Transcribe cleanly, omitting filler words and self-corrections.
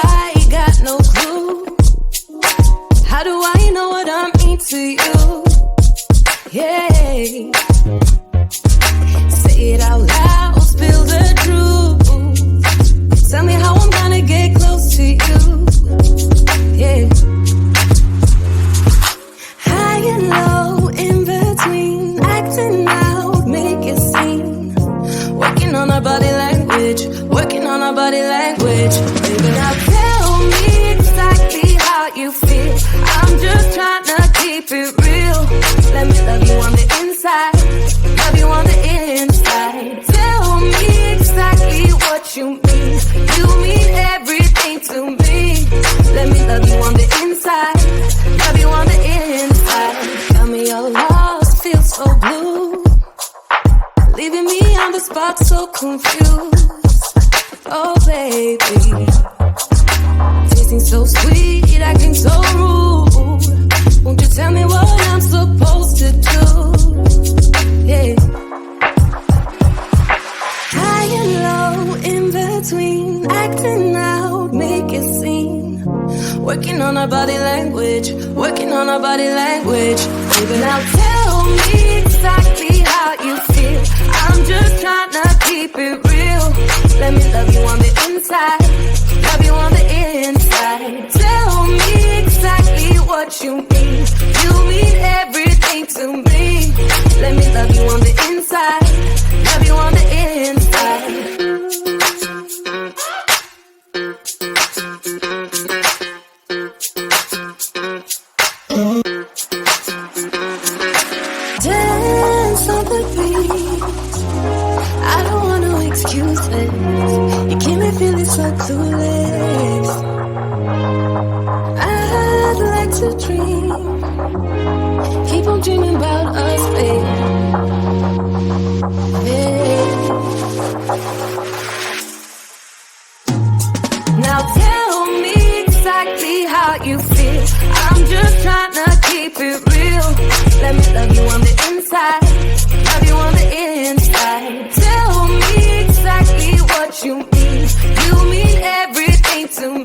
I got no clue. How do I know what I mean to you? Yeah. Say it out loud, spill the truth. Tell me how I'm gonna get close to you. Yeah. High and low, in between, acting out, make it seem. Working on our body language, working on our body language. Baby, now tell me exactly how you feel. I'm just trying to keep it real. Let me love you on the inside, love you on the inside. Tell me exactly what you mean. You mean everything to me. Let me love you on the inside, love you on the inside. Tell me you're lost, feel so blue, leaving me on the spot so confused. Oh baby, tasting so sweet, acting so rude. Won't you tell me what I'm supposed to do? Yeah. High and low, in between, acting out, make it seem. Working on our body language, working on our body language. Baby, now tell me exactly how you feel. I'm just trying to keep it real. Let me love you on the inside, love you on the inside. Tell me exactly what you mean. You mean everything to me. Let me love you on the inside, love you on the inside. Dance on the beat. I don't want no excuses. You keep me feeling so clueless. I'd like to dream. Keep on dreaming about us, baby. Now tell me exactly how you feel. I'm just trying to keep it real. Let me love you on the inside, love you on the inside. Tell me exactly what you mean. You mean everything to